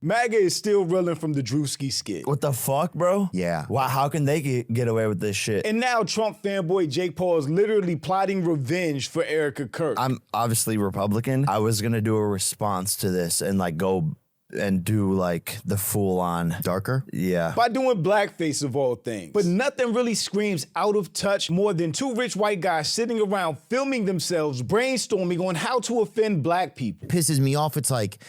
MAGA is still reeling from the Druski skit. What the fuck, bro? Yeah. Wow, how can they get away with this shit? And now Trump fanboy Jake Paul is literally plotting revenge for Erika Kirk. I'm obviously Republican. I was gonna do a response to this and like go and do like the full on Darker? Yeah. By doing blackface of all things. But nothing really screams out of touch more than two rich white guys sitting around filming themselves brainstorming on how to offend black people. Pisses me off. It's like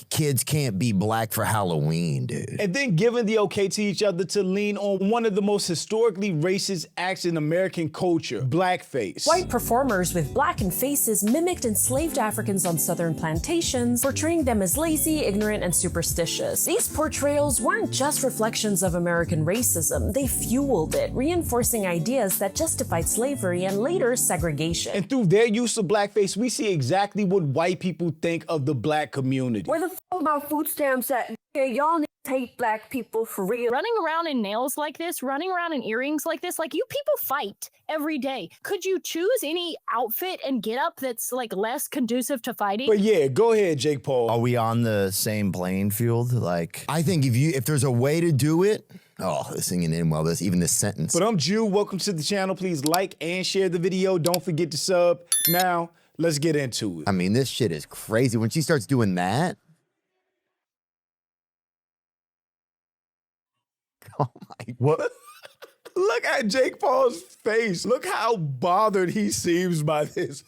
kids can't be black for Halloween, dude. And then giving the okay to each other to lean on one of the most historically racist acts in American culture, blackface. White performers with blackened faces mimicked enslaved Africans on southern plantations, portraying them as lazy, ignorant, and superstitious. These portrayals weren't just reflections of American racism, they fueled it, reinforcing ideas that justified slavery and later segregation. And through their use of blackface, we see exactly what white people think of the black community. Where the f about food stamps at? Yeah, y'all need to hate black people for real. Running around in nails like this, running around in earrings like this, like you people fight every day. Could you choose any outfit and get up that's like less conducive to fighting? But yeah, go ahead, Jake Paul. Are we on the same playing field? Like, I think if there's a way to do it, this singing in well, even this sentence. But I'm Jew, welcome to the channel. Please like and share the video. Don't forget to sub. Now, let's get into it. I mean, this shit is crazy. When she starts doing that, oh my, what? Look at Jake Paul's face. Look how bothered he seems by this.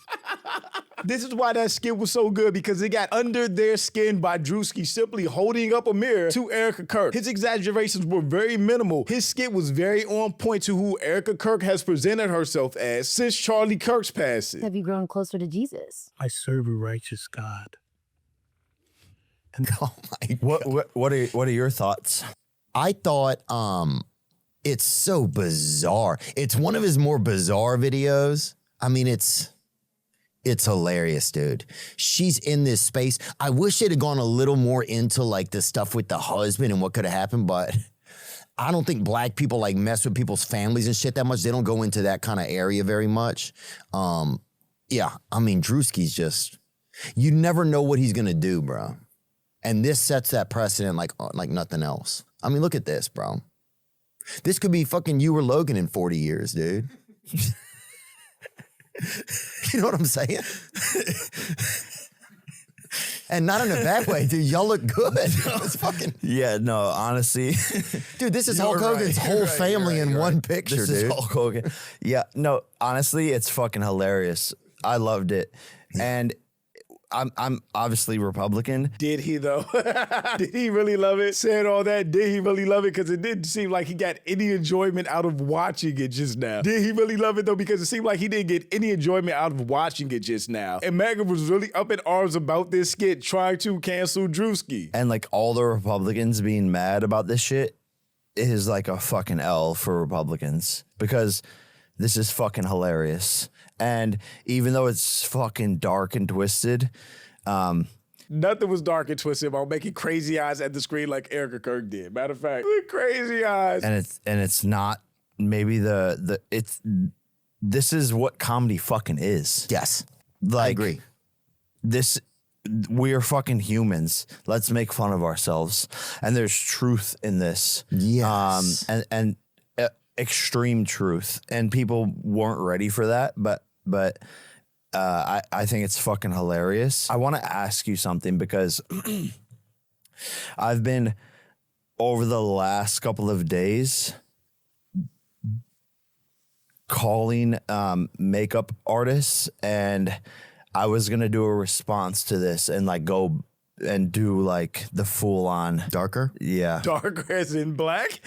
This is why that skit was so good, because it got under their skin by Druski simply holding up a mirror to Erika Kirk. His exaggerations were very minimal. His skit was very on point to who Erika Kirk has presented herself as since Charlie Kirk's passing. Have you grown closer to Jesus? I serve a righteous God. And oh my, what are your thoughts? I thought, it's so bizarre. It's one of his more bizarre videos. I mean, it's hilarious, dude. She's in this space. I wish it had gone a little more into like the stuff with the husband and what could have happened, but I don't think black people like mess with people's families and shit that much. They don't go into that kind of area very much. Yeah, I mean, Druski's just, you never know what he's gonna do, bro. And this sets that precedent like nothing else. I mean, look at this, bro. This could be fucking you or Logan in 40 years, dude. You know what I'm saying? And not in a bad way, dude. Y'all look good. It's fucking... Yeah, no, honestly. Dude, this is Hulk Hogan's whole family in one picture, this dude. Is Hulk Hogan. Yeah, no, honestly, it's fucking hilarious. I loved it. And I'm obviously Republican. Did he though? Did he really love it? Saying all that, did he really love it? Because it didn't seem like he got any enjoyment out of watching it just now. Did he really love it though? Because it seemed like he didn't get any enjoyment out of watching it just now. And MAGA was really up in arms about this skit, trying to cancel Druski. And like all the Republicans being mad about this shit is like a fucking L for Republicans, because this is fucking hilarious. And even though it's fucking dark and twisted, nothing was dark and twisted about making crazy eyes at the screen like Erika Kirk did. Matter of fact, the crazy eyes. And it's not maybe this is what comedy fucking is. Yes, like, I agree. We're fucking humans. Let's make fun of ourselves. And there's truth in this. Yes. And extreme truth. And people weren't ready for that, but I think it's fucking hilarious. I want to ask you something, because I've been, over the last couple of days, calling makeup artists, and I was going to do a response to this and like go and do like the full on darker. Yeah. Darker as in black?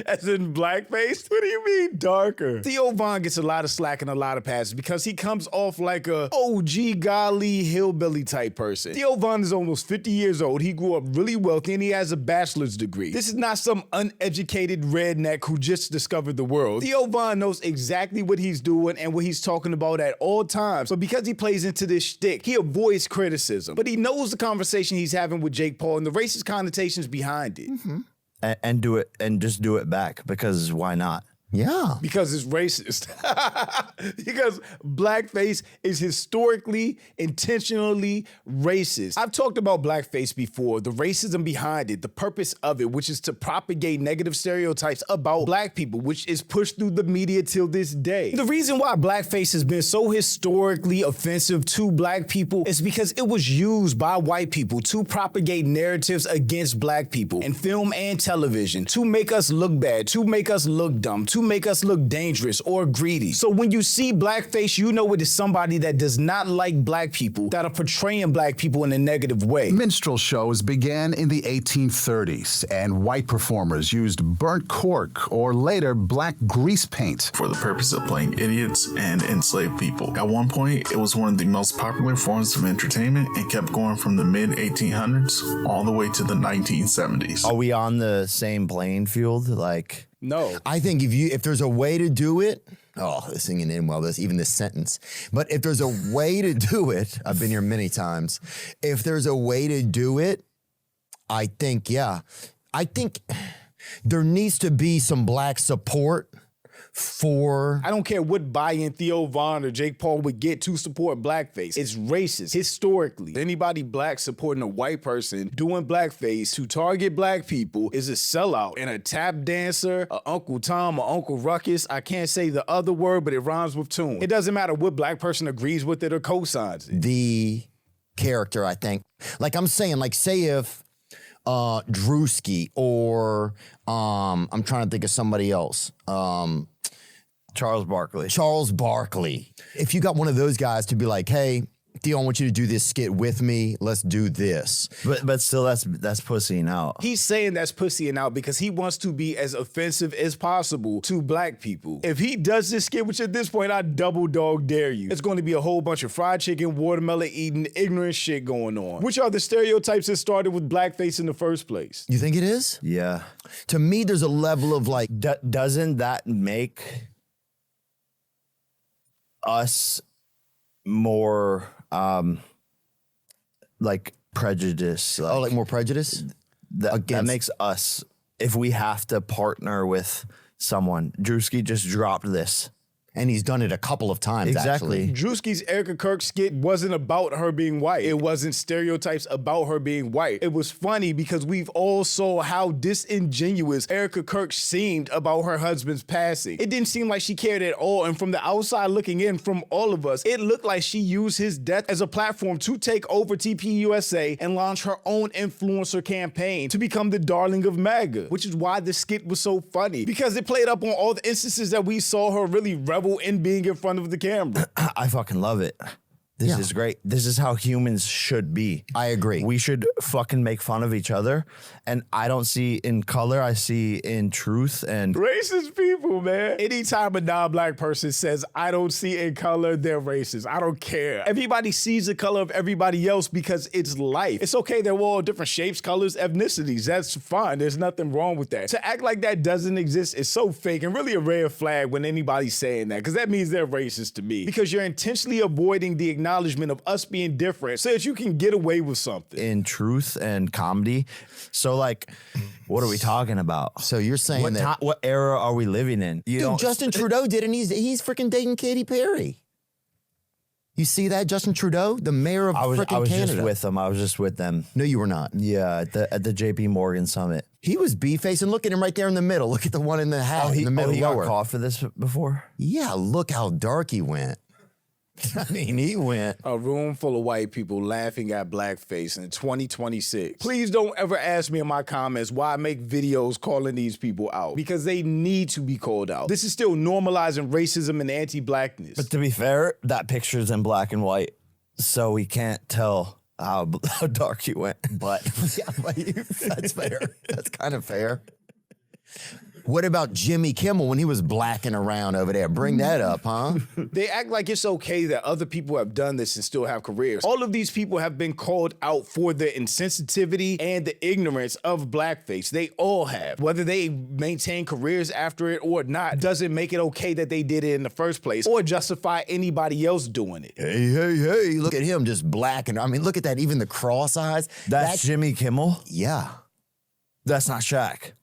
As in blackface? What do you mean darker? Theo Von gets a lot of slack and a lot of passes because he comes off like a OG golly hillbilly type person. Theo Von is almost 50 years old. He grew up really wealthy and he has a bachelor's degree. This is not some uneducated redneck who just discovered the world. Theo Von knows exactly what he's doing and what he's talking about at all times. But because he plays into this shtick, he avoids criticism. But he knows the conversation he's having with Jake Paul and the racist connotations behind it. And do it, and just do it back, because why not? Yeah. Because it's racist. Because blackface is historically, intentionally racist. I've talked about blackface before, the racism behind it, the purpose of it, which is to propagate negative stereotypes about black people, which is pushed through the media till this day. The reason why blackface has been so historically offensive to black people is because it was used by white people to propagate narratives against black people in film and television, to make us look bad, to make us look dumb, to make us look dangerous or greedy. So when you see blackface, you know it is somebody that does not like black people, that are portraying black people in a negative way. Minstrel shows began in the 1830s, and white performers used burnt cork or later black grease paint for the purpose of playing idiots and enslaved people. At one point, it was one of the most popular forms of entertainment and kept going from the mid-1800s all the way to the 1970s. Are we on the same playing field? Like, no. I think if there's a way to do it, this singing in well, even this sentence. But if there's a way to do it, I've been here many times. If there's a way to do it, I think there needs to be some black support for... I don't care what buy-in Theo Von or Jake Paul would get to support blackface. It's racist, historically. Anybody black supporting a white person doing blackface to target black people is a sellout and a tap dancer, a Uncle Tom or Uncle Ruckus. I can't say the other word, but it rhymes with tune. It doesn't matter what black person agrees with it or co-signs it. The character, I think. Like I'm saying, like say if Druski or I'm trying to think of somebody else. Charles Barkley. If you got one of those guys to be like, hey, Theo, I want you to do this skit with me. Let's do this. But still, that's pussying out. He's saying that's pussying out because he wants to be as offensive as possible to black people. If he does this skit, which at this point, I double dog dare you, it's going to be a whole bunch of fried chicken, watermelon eating, ignorant shit going on, which are the stereotypes that started with blackface in the first place. You think it is? Yeah. To me, there's a level of like... Doesn't that make us more... like prejudice. Like more prejudice? That makes us, if we have to partner with someone. Druski just dropped this. And he's done it a couple of times, Exactly. actually. Druski's Erika Kirk skit wasn't about her being white. It wasn't stereotypes about her being white. It was funny because we've all saw how disingenuous Erika Kirk seemed about her husband's passing. It didn't seem like she cared at all, and from the outside looking in from all of us, it looked like she used his death as a platform to take over TPUSA and launch her own influencer campaign to become the darling of MAGA, which is why the skit was so funny, because it played up on all the instances that we saw her really revel in being in front of the camera. I fucking love it. This is great. This is how humans should be. I agree. We should fucking make fun of each other. And I don't see in color, I see in truth and... Racist people, man. Anytime a non-black person says, I don't see in color, they're racist. I don't care. Everybody sees the color of everybody else because it's life. It's okay that we're all different shapes, colors, ethnicities. That's fine. There's nothing wrong with that. To act like that doesn't exist is so fake and really a red flag when anybody's saying that, because that means they're racist to me. Because you're intentionally avoiding the acknowledgement of us being different so that you can get away with something. In truth and comedy. So, like, what are we talking about? So you're saying what era are we living in? Dude, Justin Trudeau did, and he's freaking dating Katy Perry. You see that, Justin Trudeau, the mayor of freaking Canada? I was just with them. I was just with them. No, you were not. Yeah, at the JP Morgan summit. He was B-facing. Look at him right there in the middle. Look at the one in the hat in the middle. He got caught for this before? Yeah, look how dark he went. I mean, he went. A room full of white people laughing at blackface in 2026. Please don't ever ask me in my comments why I make videos calling these people out, because they need to be called out. This is still normalizing racism and anti-blackness. But to be fair, that picture's in black and white, so we can't tell how dark he went. But that's fair. That's kind of fair. What about Jimmy Kimmel when he was blacking around over there? Bring that up, huh? They act like it's okay that other people have done this and still have careers. All of these people have been called out for the insensitivity and the ignorance of blackface. They all have. Whether they maintain careers after it or not doesn't make it okay that they did it in the first place or justify anybody else doing it. Hey, look at him just blacking. I mean, look at that, even the cross eyes. That's Jimmy Kimmel? Yeah. That's not Shaq.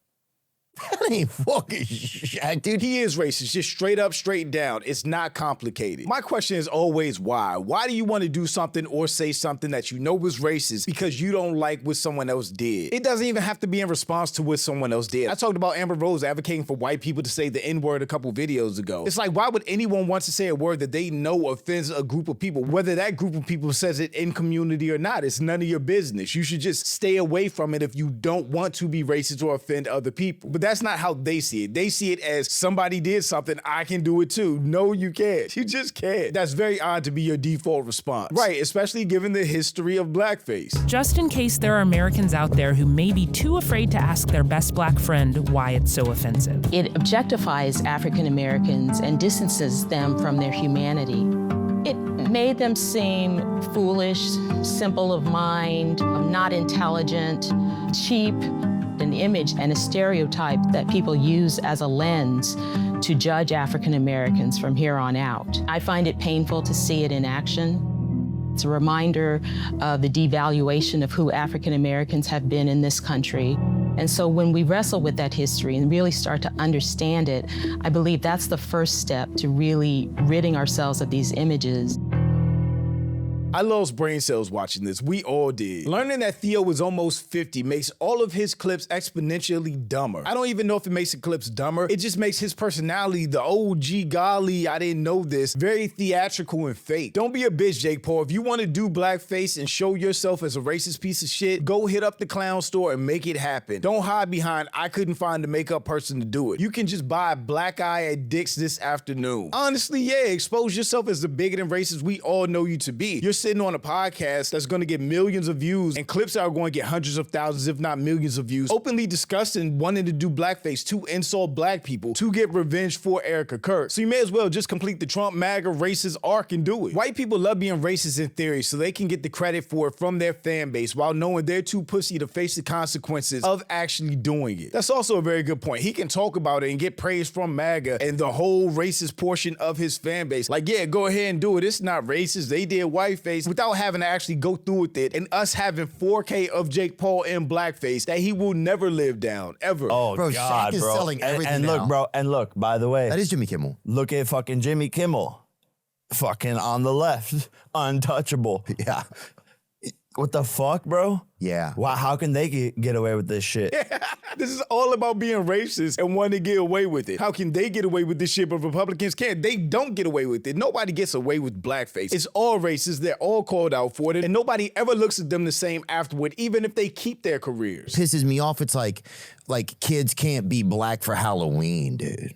That ain't fucking Shaq, dude. He is racist, just straight up, straight down. It's not complicated. My question is always why? Why do you want to do something or say something that you know was racist because you don't like what someone else did? It doesn't even have to be in response to what someone else did. I talked about Amber Rose advocating for white people to say the N-word a couple videos ago. It's like, why would anyone want to say a word that they know offends a group of people, whether that group of people says it in community or not? It's none of your business. You should just stay away from it if you don't want to be racist or offend other people. But that's not how they see it. They see it as somebody did something, I can do it too. No, you can't. You just can't. That's very odd to be your default response. Right, especially given the history of blackface. Just in case there are Americans out there who may be too afraid to ask their best black friend why it's so offensive. It objectifies African Americans and distances them from their humanity. It made them seem foolish, simple of mind, not intelligent, cheap, an image and a stereotype that people use as a lens to judge African Americans from here on out. I find it painful to see it in action. It's a reminder of the devaluation of who African Americans have been in this country. And so when we wrestle with that history and really start to understand it, I believe that's the first step to really ridding ourselves of these images. I lost brain cells watching this. We all did. Learning that Theo was almost 50 makes all of his clips exponentially dumber. I don't even know if it makes the clips dumber. It just makes his personality, the OG golly, I didn't know this, very theatrical and fake. Don't be a bitch, Jake Paul. If you want to do blackface and show yourself as a racist piece of shit, go hit up the clown store and make it happen. Don't hide behind, I couldn't find a makeup person to do it. You can just buy a black eye at Dick's this afternoon. Honestly, yeah, expose yourself as the bigot and racist we all know you to be. You're sitting on a podcast that's going to get millions of views and clips that are going to get hundreds of thousands, if not millions of views, openly discussing wanting to do blackface to insult black people, to get revenge for Erika Kirk. So you may as well just complete the Trump MAGA racist arc and do it. White people love being racist in theory so they can get the credit for it from their fan base while knowing they're too pussy to face the consequences of actually doing it. That's also a very good point. He can talk about it and get praise from MAGA and the whole racist portion of his fan base. Like, yeah, go ahead and do it. It's not racist. They did whiteface without having to actually go through with it and us having 4K of Jake Paul in blackface that he will never live down, ever. Oh, Bro, God, Shaq is bro. selling everything and now. look, bro, and look, by the way. That is Jimmy Kimmel. Look at fucking Jimmy Kimmel. Fucking on the left. Untouchable. Yeah. What the fuck, bro? Yeah. Wow, how can they get away with this shit? This is all about being racist and wanting to get away with it. How can they get away with this shit, but Republicans can't? They don't get away with it. Nobody gets away with blackface. It's all racist. They're all called out for it, and nobody ever looks at them the same afterward, even if they keep their careers. Pisses me off. It's like kids can't be black for Halloween, dude.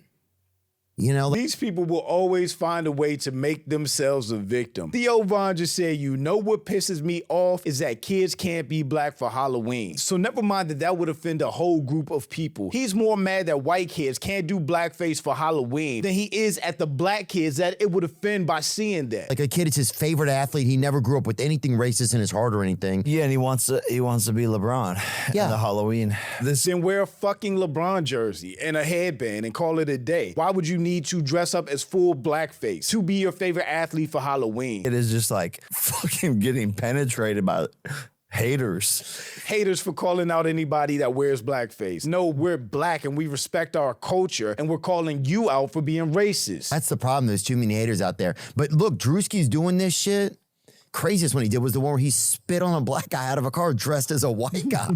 You know, These people will always find a way to make themselves a victim. Theo Von just said, you know what pisses me off is that kids can't be black for Halloween. So never mind that would offend a whole group of people. He's more mad that white kids can't do blackface for Halloween than he is at the black kids that it would offend by seeing that. like a kid is his favorite athlete. He never grew up with anything racist in his heart or anything. Yeah, and he wants to be LeBron. Yeah. In the Halloween. Then wear a fucking LeBron jersey and a headband and call it a day. Why would you need to dress up as full blackface to be your favorite athlete for Halloween? It is just like fucking getting penetrated by haters. Haters for calling out anybody that wears blackface. No, we're black and we respect our culture and we're calling you out for being racist. That's the problem. There's too many haters out there. But look, Druski's doing this shit. Craziest one he did was the one where he spit on a black guy out of a car dressed as a white guy.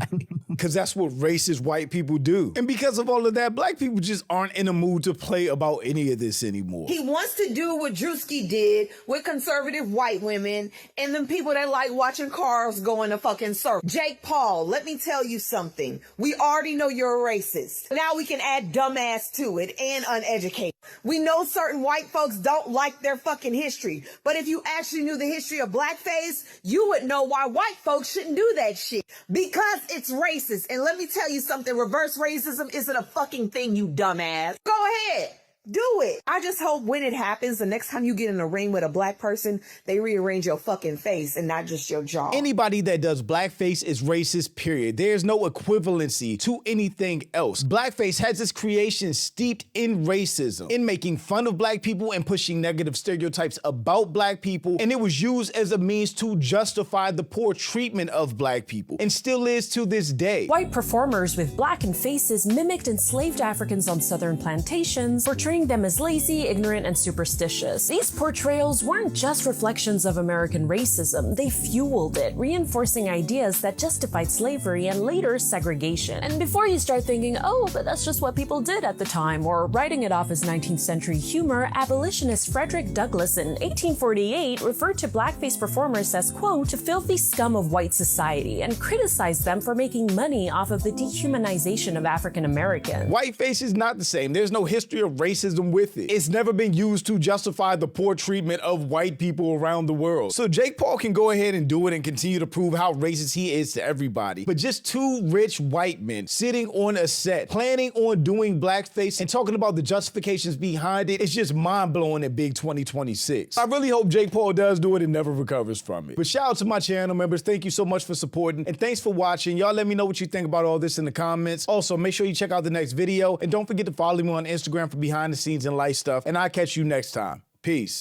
Because that's what racist white people do. And because of all of that, black people just aren't in a mood to play about any of this anymore. He wants to do what Druski did with conservative white women and them people that like watching cars go in a fucking circle. Jake Paul, let me tell you something. We already know you're a racist. Now we can add dumbass to it and uneducated. We know certain white folks don't like their fucking history. But if you actually knew the history of blackface, you would know why white folks shouldn't do that shit. Because it's racist. And let me tell you something, reverse racism isn't a fucking thing, you dumbass. Go ahead. Do it. I just hope when it happens, the next time you get in a ring with a black person, they rearrange your fucking face and not just your jaw. Anybody that does blackface is racist, period. There's no equivalency to anything else. Blackface has its creation steeped in racism, in making fun of black people and pushing negative stereotypes about black people, and it was used as a means to justify the poor treatment of black people, and still is to this day. White performers with blackened faces mimicked enslaved Africans on southern plantations, portraying them as lazy, ignorant, and superstitious. These portrayals weren't just reflections of American racism, they fueled it, reinforcing ideas that justified slavery and later segregation. And before you start thinking, oh, but that's just what people did at the time, or writing it off as 19th century humor, abolitionist Frederick Douglass in 1848 referred to blackface performers as, quote, filthy scum of white society, and criticized them for making money off of the dehumanization of African Americans. Whiteface is not the same. There's no history of racism with it. It's never been used to justify the poor treatment of white people around the world. So Jake Paul can go ahead and do it and continue to prove how racist he is to everybody. But just two rich white men sitting on a set, planning on doing blackface and talking about the justifications behind it, it's just mind-blowing at Big 2026. I really hope Jake Paul does do it and never recovers from it. But shout out to my channel members. Thank you so much for supporting, and thanks for watching. Y'all let me know what you think about all this in the comments. Also, make sure you check out the next video, and don't forget to follow me on Instagram for behind the scenes and light stuff, and I'll catch you next time. Peace.